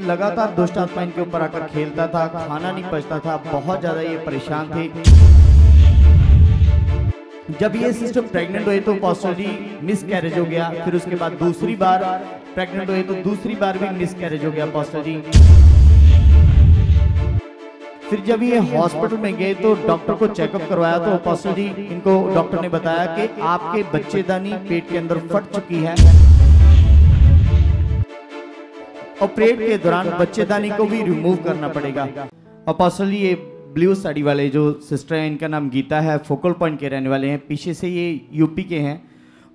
लगातार दुष्ट आत्मा इनके ऊपर आकर खेलता था, खाना नहीं पचता था, बहुत ज्यादा ये परेशान थे। जब ये सिस्टर प्रेग्नेंट हुए तो पॉसिबली मिस कैरेज हो गया, फिर उसके बाद दूसरी बार प्रेग्नेंट हुए तो दूसरी बार भी मिस कैरेज हो गया पॉसिबली। फिर जब ये हॉस्पिटल में गए तो डॉक्टर को चेकअप करवाया तो पॉसिबली इनको डॉक्टर ने बताया कि आपके बच्चेदानी पेट के अंदर फट चुकी है। ऑपरेट के दौरान बच्चेदानी को भी रिमूव करना पड़ेगा। और पॉसिबली ये ब्लू साड़ी वाले जो सिस्टर हैं, इनका नाम गीता है, फोकल पॉइंट के रहने वाले हैं, पीछे से ये यूपी के हैं।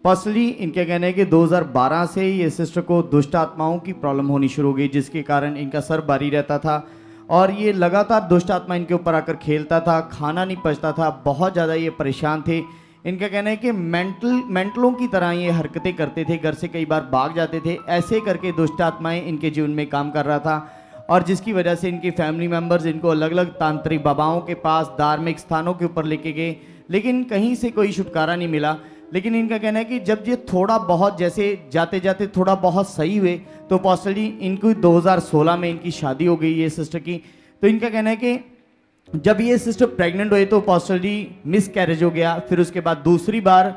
पॉसिबली इनका कहना है कि 2012 से ये सिस्टर को दुष्ट आत्माओं की प्रॉब्लम होनी शुरू हो गई, जिसके कारण इनका सर भारी रहता था और ये लगातार दुष्ट आत्मा इनके ऊपर आकर खेलता था, खाना नहीं पचता था, बहुत ज़्यादा ये परेशान थे। इनका कहना है कि मेंटलों की तरह ये हरकतें करते थे, घर से कई बार भाग जाते थे, ऐसे करके दुष्ट आत्माएं इनके जीवन में काम कर रहा था। और जिसकी वजह से इनकी फैमिली मेंबर्स इनको अलग अलग तांत्रिक बाबाओं के पास, धार्मिक स्थानों के ऊपर लेके गए, लेकिन कहीं से कोई छुटकारा नहीं मिला। लेकिन इनका कहना है कि जब ये थोड़ा बहुत जैसे जाते जाते थोड़ा बहुत सही हुए तो पॉसिबली इनको 2016 में इनकी शादी हो गई ये सिस्टर की। तो इनका कहना है कि जब ये सिस्टर प्रेग्नेंट हुए तो पॉसिबली मिस कैरेज हो गया, फिर उसके बाद दूसरी बार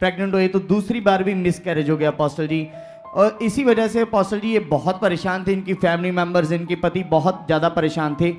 प्रेग्नेंट हुए तो दूसरी बार भी मिस कैरेज हो गया पॉसिबली। और इसी वजह से पॉसिबली ये बहुत परेशान थे, इनकी फैमिली मेंबर्स, इनके पति बहुत ज़्यादा परेशान थे।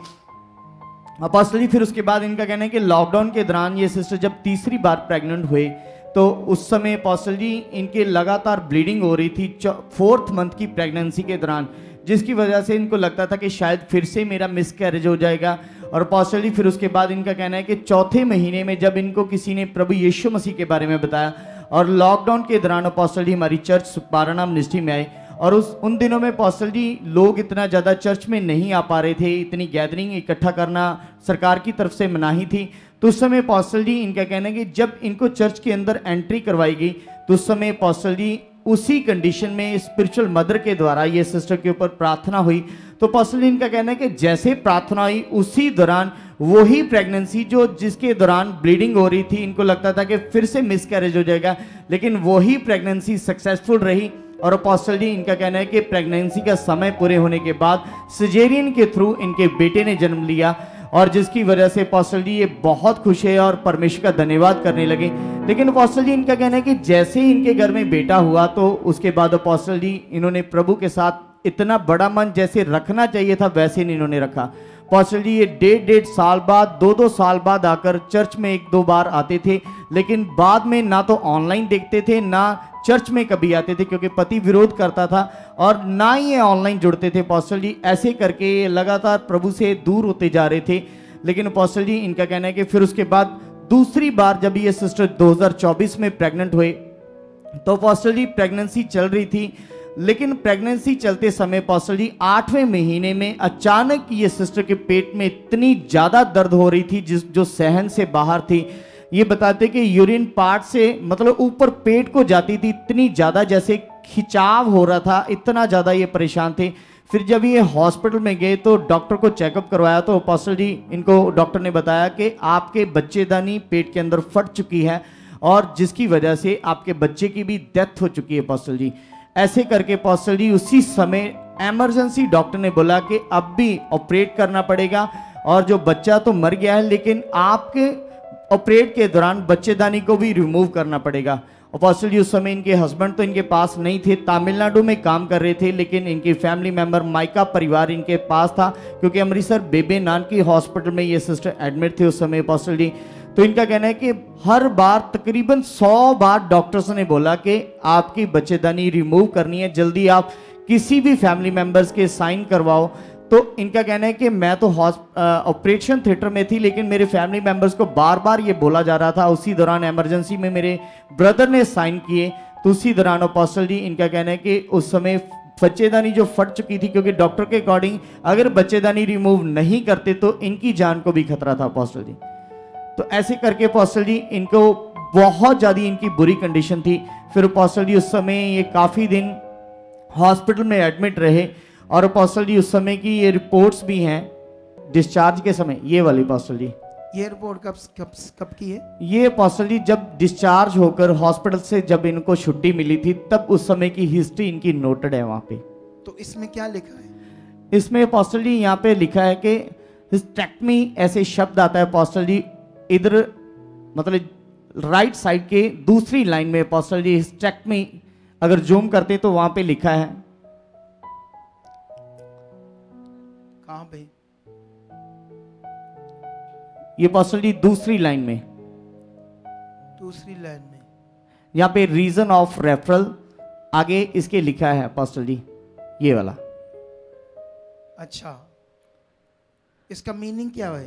पॉसिबली फिर उसके बाद इनका कहना है कि लॉकडाउन के दौरान ये सिस्टर जब तीसरी बार प्रेग्नेंट हुए तो उस समय पॉसिबली इनके लगातार ब्लीडिंग हो रही थी 4th मंथ की प्रेगनेंसी के दौरान, जिसकी वजह से इनको लगता था कि शायद फिर से मेरा मिस कैरेज हो जाएगा। और पॉसिबली फिर उसके बाद इनका कहना है कि 4थे महीने में जब इनको किसी ने प्रभु यीशु मसीह के बारे में बताया और लॉकडाउन के दौरान पॉसिबली हमारी चर्च पारानाम मिनिस्ट्री में आए और उन दिनों में पॉसिबली लोग इतना ज़्यादा चर्च में नहीं आ पा रहे थे, इतनी गैदरिंग इकट्ठा करना सरकार की तरफ से मनाही थी। तो उस समय पॉसिबली इनका कहना है कि जब इनको चर्च के अंदर एंट्री करवाई गई तो उस समय पॉसिबली उसी कंडीशन में स्पिरिचुअल मदर के द्वारा ये सिस्टर के ऊपर प्रार्थना हुई। तो पॉसिबली इनका कहना है कि जैसे प्रार्थना हुई उसी दौरान वही प्रेगनेंसी जो जिसके दौरान ब्लीडिंग हो रही थी, इनको लगता था कि फिर से मिस कैरेज हो जाएगा, लेकिन वही प्रेगनेंसी सक्सेसफुल रही। और पॉसिबली इनका कहना है कि प्रेगनेंसी का समय पूरे होने के बाद सिजेरियन के थ्रू इनके बेटे ने जन्म लिया और जिसकी वजह से पॉसिबली ये बहुत खुश है और परमेश्वर का धन्यवाद करने लगे। लेकिन पॉसिबली इनका कहना है कि जैसे ही इनके घर में बेटा हुआ तो उसके बाद पॉसिबली इन्होंने प्रभु के साथ इतना बड़ा मन जैसे रखना चाहिए था वैसे नहीं इन्होंने रखा। पॉसिबली ये 1.5 साल बाद 2-2 साल बाद आकर चर्च में 1-2 बार आते थे, लेकिन बाद में ना तो ऑनलाइन देखते थे ना चर्च में कभी आते थे, क्योंकि पति विरोध करता था और ना ही ये ऑनलाइन जुड़ते थे। पॉसिबली ऐसे करके ये लगातार प्रभु से दूर होते जा रहे थे। लेकिन पॉसिबली इनका कहना है कि फिर उसके बाद दूसरी बार जब ये सिस्टर 2024 में प्रेग्नेंट हुए तो पॉसिबली प्रेगनेंसी चल रही थी, लेकिन प्रेगनेंसी चलते समय पॉसिबली 8वें महीने में अचानक ये सिस्टर के पेट में इतनी ज़्यादा दर्द हो रही थी जो सहन से बाहर थी। ये बताते कि यूरिन पार्ट से मतलब ऊपर पेट को जाती थी, इतनी ज़्यादा जैसे खिंचाव हो रहा था, इतना ज़्यादा ये परेशान थे। फिर जब ये हॉस्पिटल में गए तो डॉक्टर को चेकअप करवाया तो पॉसिबली इनको डॉक्टर ने बताया कि आपके बच्चेदानी पेट के अंदर फट चुकी है और जिसकी वजह से आपके बच्चे की भी डेथ हो चुकी है पॉसिबली। ऐसे करके पॉसिबली उसी समय इमरजेंसी डॉक्टर ने बोला कि अब भी ऑपरेट करना पड़ेगा और जो बच्चा तो मर गया है लेकिन आपके ऑपरेट के दौरान बच्चेदानी को भी रिमूव करना पड़ेगा। और पॉसिबली उस समय इनके हस्बैंड तो इनके पास नहीं थे, तमिलनाडु में काम कर रहे थे, लेकिन इनकी फैमिली मेंबर माइका परिवार इनके पास था क्योंकि अमृतसर बेबे नानकी हॉस्पिटल में ये सिस्टर एडमिट थे उस समय पॉसिबली। तो इनका कहना है कि हर बार तकरीबन 100 बार डॉक्टर्स ने बोला कि आपकी बच्चेदानी रिमूव करनी है, जल्दी आप किसी भी फैमिली मेंबर्स के साइन करवाओ। तो इनका कहना है कि मैं तो ऑपरेशन थिएटर में थी लेकिन मेरे फैमिली मेंबर्स को बार बार ये बोला जा रहा था। उसी दौरान इमरजेंसी में मेरे ब्रदर ने साइन किए तो उसी दौरान पॉसिबली इनका कहना है कि उस समय बच्चेदानी जो फट चुकी थी, क्योंकि डॉक्टर के अकॉर्डिंग अगर बच्चेदानी रिमूव नहीं करते तो इनकी जान को भी खतरा था पॉसिबली। तो ऐसे करके पॉसिबली इनको बहुत ज़्यादा इनकी बुरी कंडीशन थी। फिर पॉसिबली उस समय ये काफ़ी दिन हॉस्पिटल में एडमिट रहे और पॉसिबली उस समय की ये रिपोर्ट्स भी हैं डिस्चार्ज के समय। ये वाली पॉसिबली ये रिपोर्ट कब की है? ये पॉसिबली जब डिस्चार्ज होकर हॉस्पिटल से जब इनको छुट्टी मिली थी तब उस समय की हिस्ट्री इनकी नोटेड है वहाँ पे। तो इसमें क्या लिखा है? इसमें अपोस्टल जी यहाँ पे लिखा है कि हिस्टेक्टमी ऐसे शब्द आता है अपोस्टल जी इधर, मतलब राइट साइड के दूसरी लाइन में अपोस्टल जी हिस्टेक्टमी अगर जूम करते तो वहां पे लिखा है, कहाँ पे? ये अपोस्टल जी दूसरी लाइन में, दूसरी लाइन में यहाँ पे रीजन ऑफ रेफरल आगे इसके लिखा है अपोस्टल जी, ये वाला। अच्छा, इसका मीनिंग क्या है?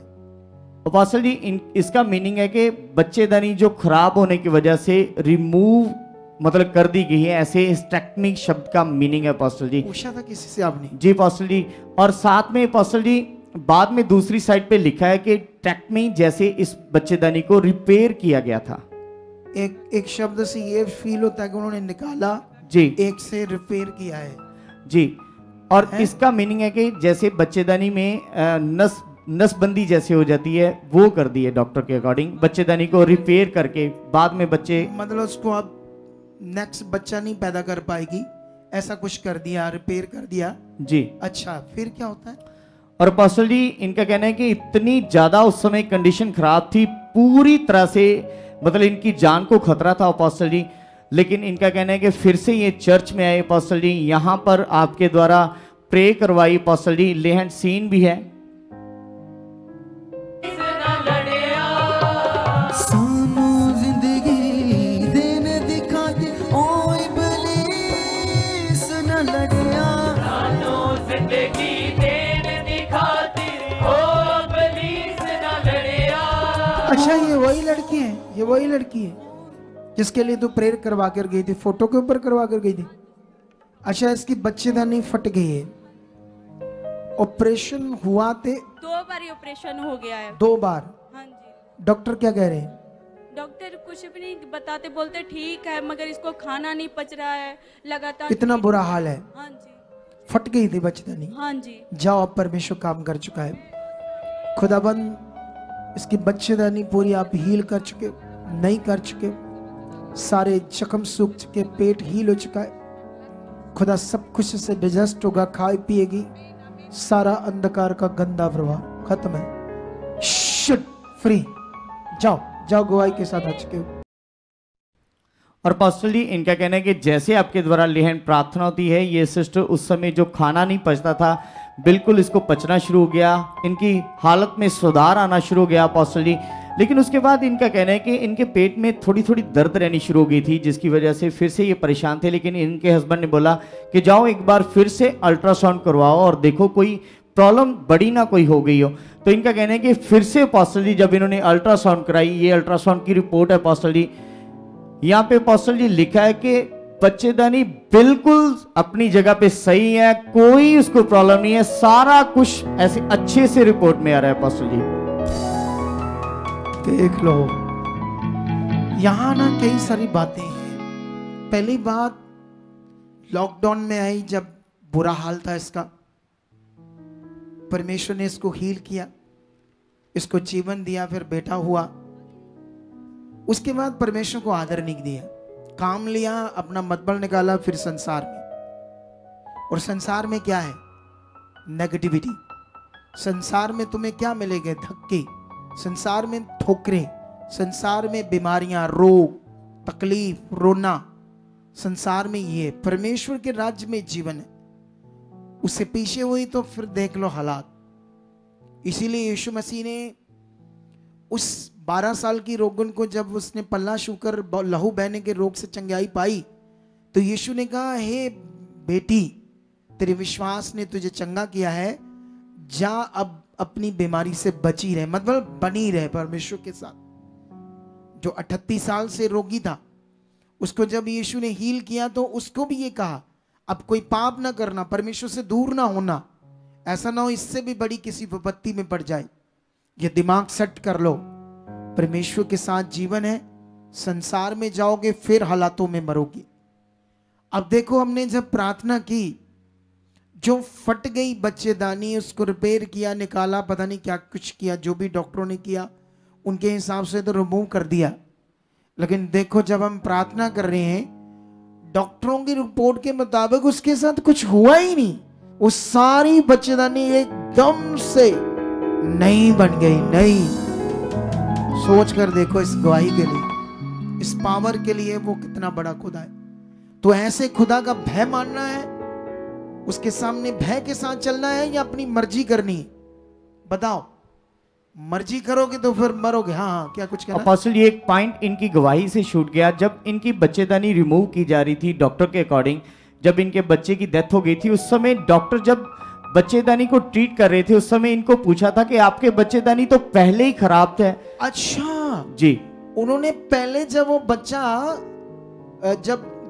अपोस्टल जी इसका मीनिंग है कि बच्चेदानी जो खराब होने की वजह से रिमूव मतलब कर दी गई है, ऐसे हिस्टेक्टमी शब्द का मीनिंग है अपोस्टल जी। पूछा था किसी से आपने? जी अपोस्टल जी, और साथ में अपोस्टल जी बाद में दूसरी साइड पे लिखा है कि टेक्टमी जैसे इस बच्चेदानी को रिपेयर किया गया था। एक शब्द से ये फील होता है कि उन्होंने निकाला जी, एक से रिपेयर किया है जी, और इसका मीनिंग है कि जैसे बच्चेदानी में नसबंदी जैसे हो जाती है वो कर दी है डॉक्टर के अकॉर्डिंग, बच्चेदानी को रिपेयर करके बाद में बच्चे, मतलब उसको अब नेक्स्ट बच्चा नहीं पैदा कर पाएगी, ऐसा कुछ कर दिया, रिपेयर कर दिया जी। अच्छा, फिर क्या होता है? और अपोस्टल जी इनका कहना है कि इतनी ज्यादा उस समय कंडीशन खराब थी, पूरी तरह से मतलब इनकी जान को खतरा था अपोस्टल जी, लेकिन इनका कहना है कि फिर से ये चर्च में आए अपोस्टल जी, यहाँ पर आपके द्वारा प्रे करवाई अपोस्टल जी, ले हैंड सीन भी है। अच्छा, ये वही लड़की है, ये वही लड़की है जिसके लिए तू प्रेयर करवा कर गई थी, फोटो के ऊपर करवा कर गई थी। अच्छा, इसकी बच्चेदानी फट गई है, ऑपरेशन हुआ थे? 2 बार ऑपरेशन हो गया है। 2 बार? हाँ जी। डॉक्टर क्या कह रहे हैं? डॉक्टर कुछ भी नहीं बताते, बोलते ठीक है मगर इसको खाना नहीं पच रहा है लगातार। इतना बुरा हाल है? हाँ जी। फट गई थी बच्चेदानी? हाँ जी। जाओ, अब परमेश्वर काम कर चुका है। खुदाबंद इसकी बच्चेदानी पूरी आप हील कर चुके, नहीं कर चुके, सारे जख्म सूख चुके, पेट हील हो चुका है। खुदा सब कुछ से डिजेस्ट होगा, खाए पिएगी, सारा अंधकार का गंदा प्रभाव खत्म है। Shit, free. जाओ जाओ, गवाही के साथ आ चुके हो। और पास्टर जी इनका कहना है कि जैसे आपके द्वारा लेहन प्रार्थना होती है, ये सिस्टर उस समय जो खाना नहीं पचता था बिल्कुल इसको पचना शुरू हो गया, इनकी हालत में सुधार आना शुरू हो गया पास्टर जी। लेकिन उसके बाद इनका कहना है कि इनके पेट में थोड़ी थोड़ी दर्द रहनी शुरू हो गई थी, जिसकी वजह से फिर से ये परेशान थे। लेकिन इनके हस्बैंड ने बोला कि जाओ एक बार फिर से अल्ट्रासाउंड करवाओ और देखो कोई प्रॉब्लम बड़ी ना कोई हो गई हो। तो इनका कहना है कि फिर से पास्टर जी जब इन्होंने अल्ट्रासाउंड कराई, ये अल्ट्रासाउंड की रिपोर्ट है पास्टर जी, यहाँ पे पास्टर जी लिखा है कि बच्चेदानी बिल्कुल अपनी जगह पे सही है, कोई उसको प्रॉब्लम नहीं है, सारा कुछ ऐसे अच्छे से रिपोर्ट में आ रहा है पास्टर जी। देख लो, यहां ना कई सारी बातें हैं। पहली बात लॉकडाउन में आई, जब बुरा हाल था इसका, परमेश्वर ने इसको हील किया, इसको जीवन दिया, फिर बेटा हुआ। उसके बाद परमेश्वर को आदर नहीं दिया, काम लिया, अपना मतबल निकाला, फिर संसार में। और संसार में क्या है? नेगेटिविटी। संसार में तुम्हें क्या मिलेगा? धक्के, संसार में ठोकरें, संसार में बीमारियां, रोग, तकलीफ, रोना, संसार में ये। परमेश्वर के राज्य में जीवन है, उससे पीछे हुई तो फिर देख लो हालात। इसीलिए यीशु मसीह ने उस 12 साल की रोगन को जब उसने पल्ला छूकर लहू बहने के रोग से चंगाई पाई, तो यीशु ने कहा, हे बेटी, तेरे विश्वास ने तुझे चंगा किया है, जा अब अपनी बीमारी से बची रहे, मतलब बनी रहे परमेश्वर के साथ। जो 38 साल से रोगी था, उसको जब यीशु ने हील किया तो उसको भी ये कहा, अब कोई पाप ना करना, परमेश्वर से दूर ना होना, ऐसा ना हो इससे भी बड़ी किसी विपत्ति में पड़ जाए। ये दिमाग सेट कर लो, परमेश्वर के साथ जीवन है, संसार में जाओगे फिर हालातों में मरोगे। अब देखो, हमने जब प्रार्थना की, जो फट गई बच्चेदानी, उसको रिपेयर किया, निकाला, पता नहीं क्या कुछ किया, जो भी डॉक्टरों ने किया उनके हिसाब से तो रिमूव कर दिया। लेकिन देखो, जब हम प्रार्थना कर रहे हैं, डॉक्टरों की रिपोर्ट के मुताबिक उसके साथ कुछ हुआ ही नहीं, वो सारी बच्चेदानी एकदम से नई बन गई, नई। सोच कर देखो इस गवाही के लिए, इस पावर के लिए वो कितना बड़ा खुदा है। तो ऐसे खुदा का भय मानना है, उसके सामने भय के साथ चलना है, या अपनी मर्जी करनी है? बताओ। मर्जी करोगे तो फिर मरोगे। हाँ हाँ, क्या कुछ कहना? अपोस्टल, ये एक पॉइंट इनकी गवाही से छूट गया। जब इनकी बच्चेदानी रिमूव की जा रही थी डॉक्टर के अकॉर्डिंग, जब इनके बच्चे की डेथ हो गई थी, उस समय डॉक्टर जब बच्चेदानी को ट्रीट कर रहे थे, उस समय इनको पूछा था कि आपके बच्चेदानी तो पहले ही खराब थे। अच्छा जी। उन्होंने पहले जब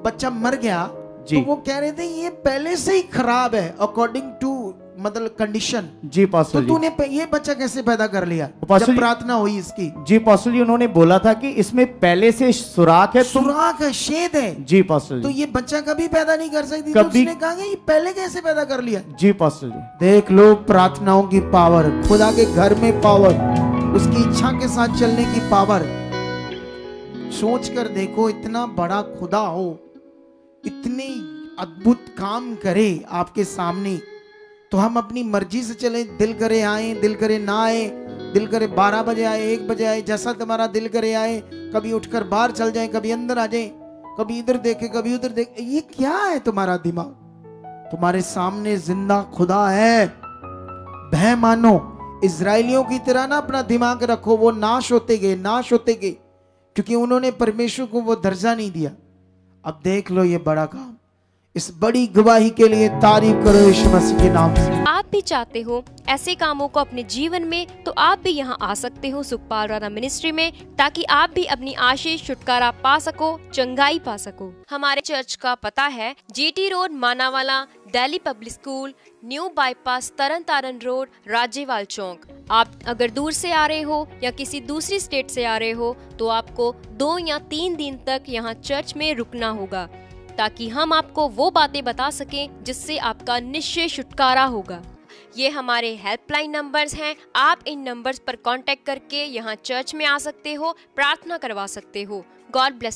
बच्चा मर गया जी। तो वो कह रहे थे ये पहले से ही खराब है अकॉर्डिंग टू मतलब कंडीशन। जी पास्टर जी। तो तूने ये बच्चा कैसे पैदा कर लिया पास्टर जब प्रार्थना हुई इसकी? जी पास्टर जी, उन्होंने बोला था कि इसमें पहले से सुराख है। सुराख है, छेद है। जी पास्टर जी। तो ये बच्चा कभी पैदा नहीं कर सकती, कभी। तो उसने कहा कि ये पहले कैसे पैदा कर लिया? जी पास्टर जी। देख लो प्रार्थनाओं की पावर, खुदा के घर में पावर, उसकी इच्छा के साथ चलने की पावर। सोच कर देखो, इतना बड़ा खुदा हो, इतने अद्भुत काम करे आपके सामने, तो हम अपनी मर्जी से चले, दिल करे आए, दिल करे ना आए, दिल करे 12 बजे आए, 1 बजे आए, जैसा तुम्हारा दिल करे आए, कभी उठकर बाहर चल जाए, कभी अंदर आ जाए, कभी इधर देखे कभी उधर देखे। ये क्या है तुम्हारा दिमाग? तुम्हारे सामने जिंदा खुदा है। भय मानो, इजराइलियों की तरह ना अपना दिमाग रखो। वो नाश होते गए, नाश होते गए, क्योंकि उन्होंने परमेश्वर को वो दर्जा नहीं दिया। अब देख लो ये बड़ा काम। इस बड़ी गवाही के लिए तारीफ करो यीशु मसीह के नाम से। आप भी चाहते हो ऐसे कामों को अपने जीवन में, तो आप भी यहाँ आ सकते हो सुखपाल राणा मिनिस्ट्री में, ताकि आप भी अपनी आशीष छुटकारा पा सको, चंगाई पा सको। हमारे चर्च का पता है GT road, Manawala, Delhi public school, new bypass, Tarn Taran road, Rajewal Chowk. आप अगर दूर से आ रहे हो या किसी दूसरी स्टेट से आ रहे हो, तो आपको 2 या 3 दिन तक यहाँ चर्च में रुकना होगा, ताकि हम आपको वो बातें बता सकें जिससे आपका निश्चय छुटकारा होगा। ये हमारे हेल्पलाइन नंबर्स हैं। आप इन नंबर्स पर कांटेक्ट करके यहाँ चर्च में आ सकते हो, प्रार्थना करवा सकते हो। God bless.